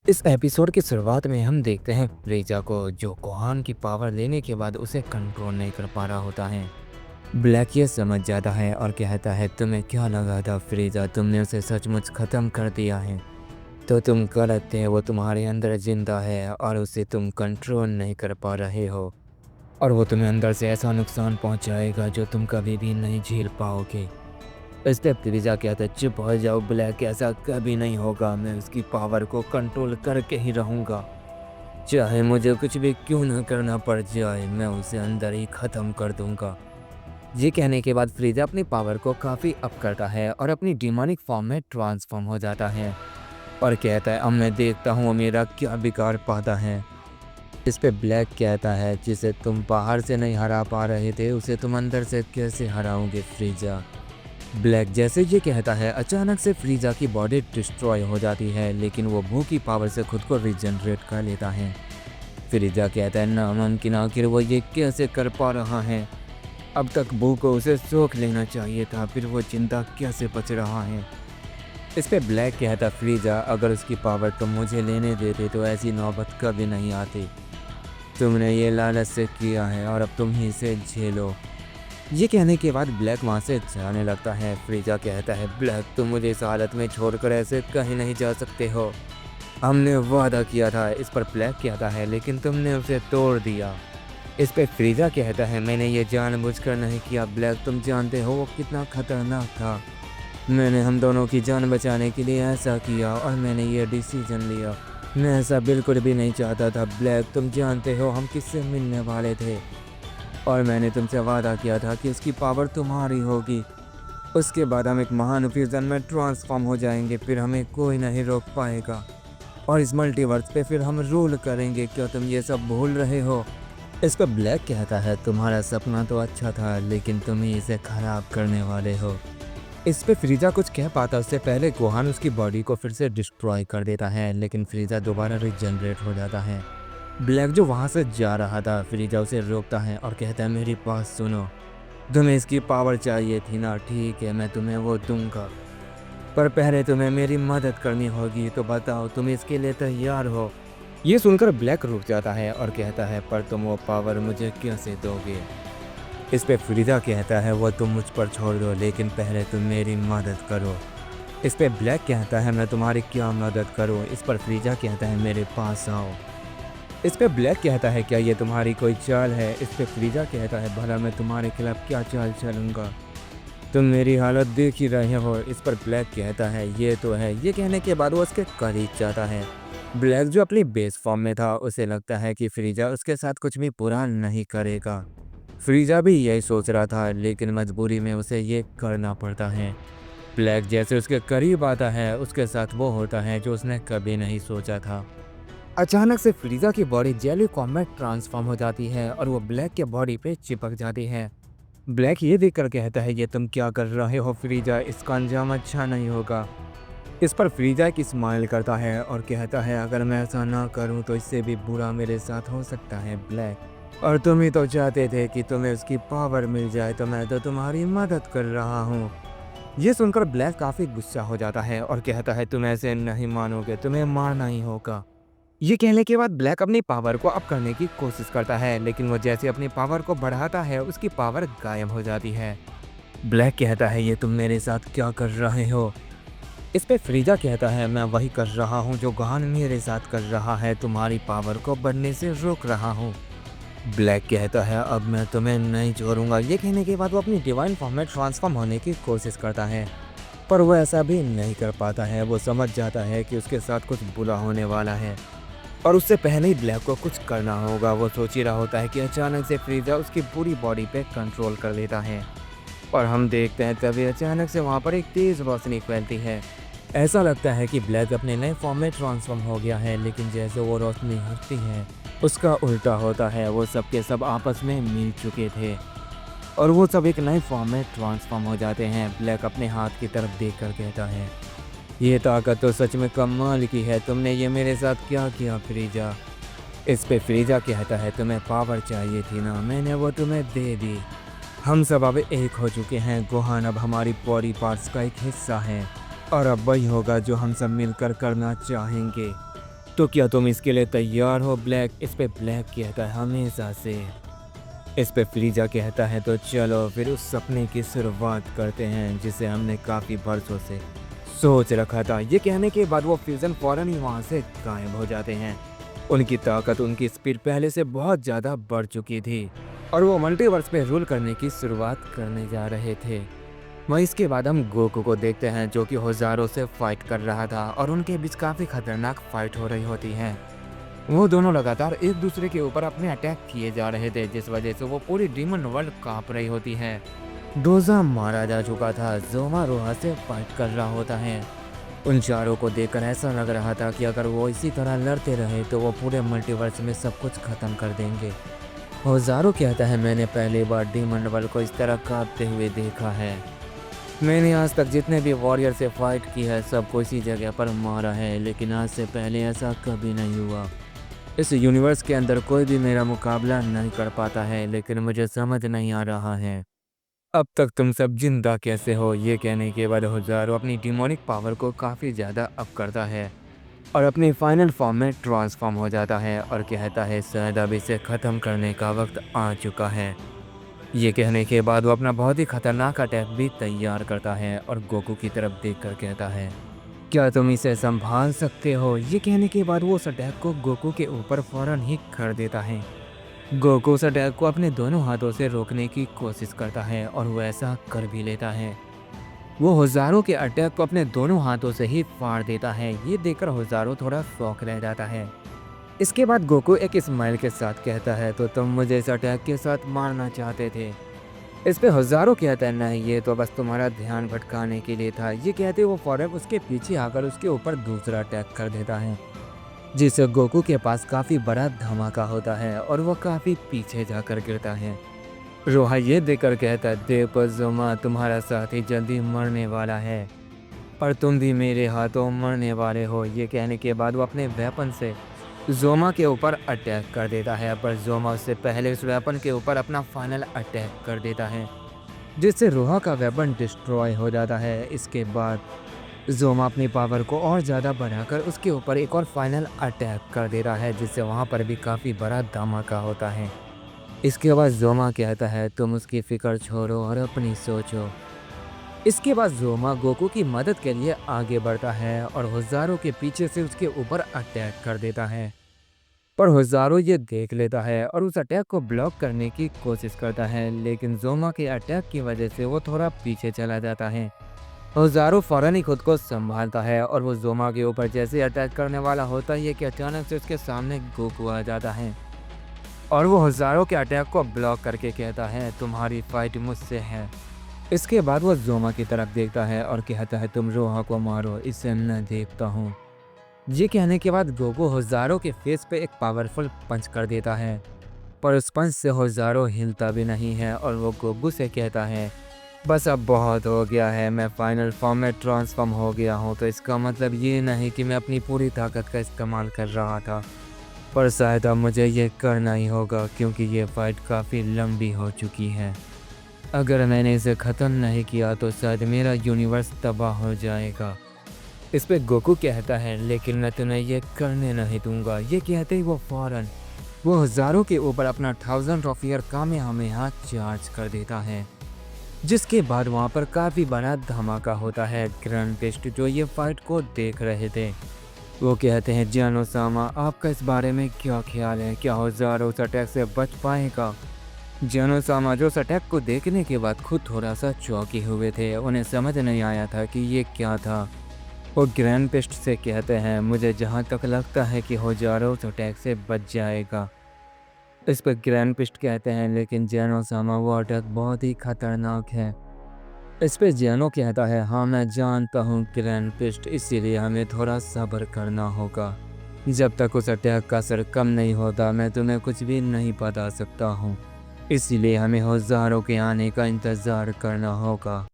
इस एपिसोड की शुरुआत में हम देखते हैं फ्रीजा को जो गोहान की पावर लेने के बाद उसे कंट्रोल नहीं कर पा रहा होता है। ब्लैक ये समझ जाता है और कहता है तुम्हें क्या लगा था फ्रीजा, तुमने उसे सचमुच ख़त्म कर दिया है। तो तुम गलत थे, वो तुम्हारे अंदर जिंदा है और उसे तुम कंट्रोल नहीं कर पा रहे हो और वो तुम्हें अंदर से ऐसा नुकसान पहुंचाएगा जो तुम कभी भी नहीं झेल पाओगे। इस पे फ्रीजा कहता है चुप हो जाओ ब्लैक, ऐसा कभी नहीं होगा, मैं उसकी पावर को कंट्रोल करके ही रहूँगा। चाहे मुझे कुछ भी क्यों ना करना पड़ जाए, मैं उसे अंदर ही ख़त्म कर दूंगा। ये कहने के बाद फ्रीजा अपनी पावर को काफ़ी अप करता है और अपनी डिमोनिक फॉर्म में ट्रांसफॉर्म हो जाता है और कहता है अब मैं देखता हूँ मेरा क्या बिगाड़ पाता है। इस पे ब्लैक कहता है जिसे तुम बाहर से नहीं हरा पा रहे थे उसे तुम अंदर से कैसे हराओगे फ्रीजा। ब्लैक जैसे ये कहता है अचानक से फ्रीजा की बॉडी डिस्ट्रॉय हो जाती है, लेकिन वो भू की पावर से खुद को रिजनरेट कर लेता है। फ्रीजा कहता है नामुमकिन, आखिर वो ये कैसे कर पा रहा है। अब तक भू को उसे सोख लेना चाहिए था, फिर वो चिंता कैसे बच रहा है। इस पे ब्लैक कहता फ्रीजा अगर उसकी पावर तुम मुझे लेने देते तो ऐसी नौबत कभी नहीं आती। तुमने ये लालच से किया है और अब तुम ही इसे झेलो। ये कहने के बाद ब्लैक वहाँ से जाने लगता है। फ्रीजा कहता है ब्लैक तुम मुझे इस हालत में छोड़कर ऐसे कहीं नहीं जा सकते हो, हमने वादा किया था। इस पर ब्लैक कहता है लेकिन तुमने उसे तोड़ दिया। इस पर फ्रीजा कहता है मैंने ये जानबूझकर नहीं किया ब्लैक, तुम जानते हो वो कितना खतरनाक था। मैंने हम दोनों की जान बचाने के लिए ऐसा किया और मैंने ये डिसीजन लिया। मैं ऐसा बिल्कुल भी नहीं चाहता था ब्लैक, तुम जानते हो हम किससे मिलने वाले थे और मैंने तुमसे वादा किया था कि उसकी पावर तुम्हारी होगी। उसके बाद हम एक महान फ्यूजन में ट्रांसफॉर्म हो जाएंगे, फिर हमें कोई नहीं रोक पाएगा और इस मल्टीवर्स पे फिर हम रूल करेंगे। क्या तुम ये सब भूल रहे हो। इस पर ब्लैक कहता है तुम्हारा सपना तो अच्छा था लेकिन तुम ही इसे खराब करने वाले हो। इस पे फ्रीजा कुछ कह पाता उससे पहले गोहान उसकी बॉडी को फिर से डिस्ट्रॉय कर देता है, लेकिन फ्रीजा दोबारा रिजनरेट हो जाता है। ब्लैक जो वहाँ से जा रहा था फ्रीजा उसे रोकता है और कहता है मेरी बात सुनो, तुम्हें इसकी पावर चाहिए थी ना, ठीक है मैं तुम्हें वो दूंगा, पर पहले तुम्हें मेरी मदद करनी होगी। तो बताओ तुम इसके लिए तैयार हो। ये सुनकर ब्लैक रुक जाता है और कहता है पर तुम वो पावर मुझे कैसे दोगे। इस पे फ्रीजा कहता है वो तुम मुझ पर छोड़ दो लेकिन पहले तुम मेरी मदद करो। इस पे ब्लैक कहता है मैं तुम्हारी क्या मदद करूँ। इस पर फ्रीजा कहता है मेरे पास आओ। इस पे ब्लैक कहता है क्या ये तुम्हारी कोई चाल है। इस पे फ्रीजा कहता है भला मैं तुम्हारे खिलाफ क्या चाल चलूँगा, तुम मेरी हालत देख ही रहे हो। इस पर ब्लैक कहता है ये तो है। ये कहने के बाद वो उसके करीब जाता है। ब्लैक जो अपनी बेस फॉर्म में था उसे लगता है कि फ्रीजा उसके साथ कुछ भी बुरा नहीं करेगा। फ्रीजा भी यही सोच रहा था लेकिन मजबूरी में उसे ये करना पड़ता है। ब्लैक जैसे उसके करीब आता है उसके साथ वो होता है जो उसने कभी नहीं सोचा था। अचानक से फ्रीजा की बॉडी जेली फॉर्म में ट्रांसफॉर्म हो जाती है और वो ब्लैक के बॉडी पे चिपक जाती है। ब्लैक ये देखकर कहता है ये तुम क्या कर रहे हो फ्रीजा, इसका अंजाम अच्छा नहीं होगा। इस पर फ्रीजा एक स्माइल करता है और कहता है अगर मैं ऐसा ना करूं तो इससे भी बुरा मेरे साथ हो सकता है ब्लैक, और तुम ही तो चाहते थे कि तुम्हें उसकी पावर मिल जाए, तो मैं तो तुम्हारी मदद कर रहा हूँ। ये सुनकर ब्लैक काफ़ी गुस्सा हो जाता है और कहता है तुम ऐसे नहीं मानोगे, तुम्हें मारना ही होगा। ये कहने के बाद ब्लैक अपनी पावर को अप करने की कोशिश करता है, लेकिन वो जैसे अपनी पावर को बढ़ाता है उसकी पावर गायब हो जाती है। ब्लैक कहता है ये तुम मेरे साथ क्या कर रहे हो। इस पे फ्रीजा कहता है मैं वही कर रहा हूँ जो गोहान मेरे साथ कर रहा है, तुम्हारी पावर को बढ़ने से रोक रहा हूँ। ब्लैक कहता है अब मैं तुम्हें नहीं छोड़ूंगा। ये कहने के बाद वो अपनी डिवाइन फॉर्म में ट्रांसफॉर्म होने की कोशिश करता है, पर वो ऐसा भी नहीं कर पाता है। वो समझ जाता है कि उसके साथ कुछ बुरा होने वाला है और उससे पहले ही ब्लैक को कुछ करना होगा। वो सोच ही रहा होता है कि अचानक से फ्रीजा उसकी पूरी बॉडी पे कंट्रोल कर लेता है और हम देखते हैं तभी अचानक से वहाँ पर एक तेज़ रोशनी फैलती है। ऐसा लगता है कि ब्लैक अपने नए फॉर्म में ट्रांसफॉर्म हो गया है, लेकिन जैसे वो रोशनी हटती है उसका उल्टा होता है। वो सब के सब आपस में मिल चुके थे और वो सब एक नए फॉर्म में ट्रांसफॉर्म हो जाते हैं। ब्लैक अपने हाथ की तरफ देखकर कहता है ये ताकत तो सच में कमाल की है, तुमने ये मेरे साथ क्या किया फ्रीजा। इस पे फ्रीजा कहता है तुम्हें पावर चाहिए थी ना, मैंने वो तुम्हें दे दी। हम सब अब एक हो चुके हैं, गोहान अब हमारी बॉडी पार्ट्स का एक हिस्सा है और अब वही होगा जो हम सब मिलकर करना चाहेंगे। तो क्या तुम इसके लिए तैयार हो ब्लैक? इस पे ब्लैक कहता है हमेशा से। इस पे फ्रीजा कहता है तो चलो फिर उस सपने की शुरुआत करते हैं जिसे हमने काफ़ी बरसों से सोच रखा था। ये कहने के बाद वो फ्यूज़न फ़ौरन ही वहाँ से गायब हो जाते हैं। उनकी ताकत, उनकी स्पीड पहले से बहुत ज़्यादा बढ़ चुकी थी और वो मल्टीवर्स पे रूल करने की शुरुआत करने जा रहे थे। वहीं इसके बाद हम गोकू को देखते हैं जो कि होज़ारो से फाइट कर रहा था और उनके बीच काफ़ी खतरनाक फाइट हो रही होती है। वो दोनों लगातार एक दूसरे के ऊपर अपने अटैक किए जा रहे थे जिस वजह से वो पूरी डीमन वर्ल्ड कांप रही होती है। डोज़ा मारा जा चुका था, ज़ोमा रोहा से फाइट कर रहा होता है। उन चारों को देखकर ऐसा लग रहा था कि अगर वो इसी तरह लड़ते रहे तो वो पूरे मल्टीवर्स में सब कुछ खत्म कर देंगे। होज़ारो कहता है मैंने पहली बार डीमन वर्ल्ड को इस तरह कांपते हुए देखा है। मैंने आज तक जितने भी वॉरियर से फाइट की है सबको इसी जगह पर मारा है, लेकिन आज से पहले ऐसा कभी नहीं हुआ। इस यूनिवर्स के अंदर कोई भी मेरा मुकाबला नहीं कर पाता है, लेकिन मुझे समझ नहीं आ रहा है अब तक तुम सब जिंदा कैसे हो। ये कहने के बाद होज़ारो अपनी डिमोनिक पावर को काफ़ी ज़्यादा अप करता है और अपनी फाइनल फॉर्म में ट्रांसफॉर्म हो जाता है और कहता है शायद अब इसे ख़त्म करने का वक्त आ चुका है। ये कहने के बाद वो अपना बहुत ही खतरनाक अटैक भी तैयार करता है और गोकू की तरफ देखकर कहता है क्या तुम इसे संभाल सकते हो। ये कहने के बाद वो उस अटैक को गोकू के ऊपर फौरन ही कर देता है। गोकू उस अटैक को अपने दोनों हाथों से रोकने की कोशिश करता है और वो ऐसा कर भी लेता है। वो होज़ारो के अटैक को अपने दोनों हाथों से ही फाड़ देता है। ये देखकर होज़ारो थोड़ा शॉक रह जाता है। इसके बाद गोकू एक स्माइल के साथ कहता है तो तुम मुझे इस अटैक के साथ मारना चाहते थे। इस पे होज़ारो कहता है नहीं, ये तो बस तुम्हारा ध्यान भटकाने के लिए था। ये कहते वो फौरन उसके पीछे आकर उसके ऊपर दूसरा अटैक कर देता है जिससे गोकू के पास काफ़ी बड़ा धमाका होता है और वो काफ़ी पीछे जाकर गिरता है। रोहा ये देखकर कहता है देखो ज़ोमा, तुम्हारा साथी जल्दी मरने वाला है और तुम भी मेरे हाथों मरने वाले हो। ये कहने के बाद वो अपने वेपन से ज़ोमा के ऊपर अटैक कर देता है, पर ज़ोमा उससे पहले उस वेपन के ऊपर अपना फाइनल अटैक कर देता है जिससे रोहा का वेपन डिस्ट्रॉय हो जाता है। इसके बाद ज़ोमा अपनी पावर को और ज़्यादा बढ़ाकर उसके ऊपर एक और फाइनल अटैक कर देता है जिससे वहाँ पर भी काफ़ी बड़ा धमाका होता है। इसके बाद ज़ोमा कहता है तुम उसकी फ़िक्र छोड़ो और अपनी सोचो। इसके बाद ज़ोमा गोकू की मदद के लिए आगे बढ़ता है और होज़ारो के पीछे से उसके ऊपर अटैक कर देता है, पर होज़ारो ये देख लेता है और उस अटैक को ब्लॉक करने की कोशिश करता है, लेकिन ज़ोमा के अटैक की वजह से वो थोड़ा पीछे चला जाता है। होज़ारो फौरन ही खुद को संभालता है और वो ज़ोमा के ऊपर जैसे अटैक करने वाला होता है कि अचानक से उसके सामने गोकू आ जाता है और वो होज़ारो के अटैक को ब्लॉक करके कहता है तुम्हारी फाइट मुझसे है। इसके बाद वो ज़ोमा की तरफ देखता है और कहता है तुम रोहा को मारो, इसे मैं देखता हूँ। ये कहने के बाद गोकू होज़ारो के फेस पे एक पावरफुल पंच कर देता है, पर उस पंच से होज़ारो हिलता भी नहीं है और वो गोकू से कहता है बस अब बहुत हो गया है, मैं फाइनल फॉर्म में ट्रांसफॉर्म हो गया हूँ, तो इसका मतलब ये नहीं कि मैं अपनी पूरी ताकत का इस्तेमाल कर रहा था, पर शायद अब मुझे ये करना ही होगा क्योंकि ये फाइट काफ़ी लंबी हो चुकी है। अगर मैंने इसे ख़त्म नहीं किया तो शायद मेरा यूनिवर्स तबाह हो जाएगा। इस पे गोकू कहता है लेकिन मैं तुम्हें ये करने नहीं दूंगा। ये कहते ही वो फौरन वो होज़ारो के ऊपर अपना 1000 ऑफ ईयर कामेहामेहा चार्ज कर देता है, जिसके बाद वहाँ पर काफ़ी बड़ा धमाका होता है। ग्रैंड बेस्ट जो ये फाइट को देख रहे थे वो कहते हैं जानो-सामा आपका इस बारे में क्या ख्याल है, क्या होज़ारो उस अटैक से बच पाएगा। जानो-सामा जो उस अटैक को देखने के बाद खुद थोड़ा सा चौंके हुए थे, उन्हें समझ नहीं आया था कि ये क्या था। वो ग्रैंड पेस्ट से कहते हैं मुझे जहाँ तक लगता है कि होज़ारो उस अटैक से बच जाएगा। इस पर ग्रैंड पेस्ट कहते हैं लेकिन जानो-सामा वो अटैक बहुत ही खतरनाक है। इस पे जानो कहता है हाँ मैं जानता हूँ ग्रैंड पेस्ट, इसीलिए हमें थोड़ा सब्र करना होगा। जब तक उस अटैक का असर कम नहीं होता मैं तुम्हें कुछ भी नहीं बता सकता हूँ, इसीलिए हमें होज़ारो के आने का इंतज़ार करना होगा।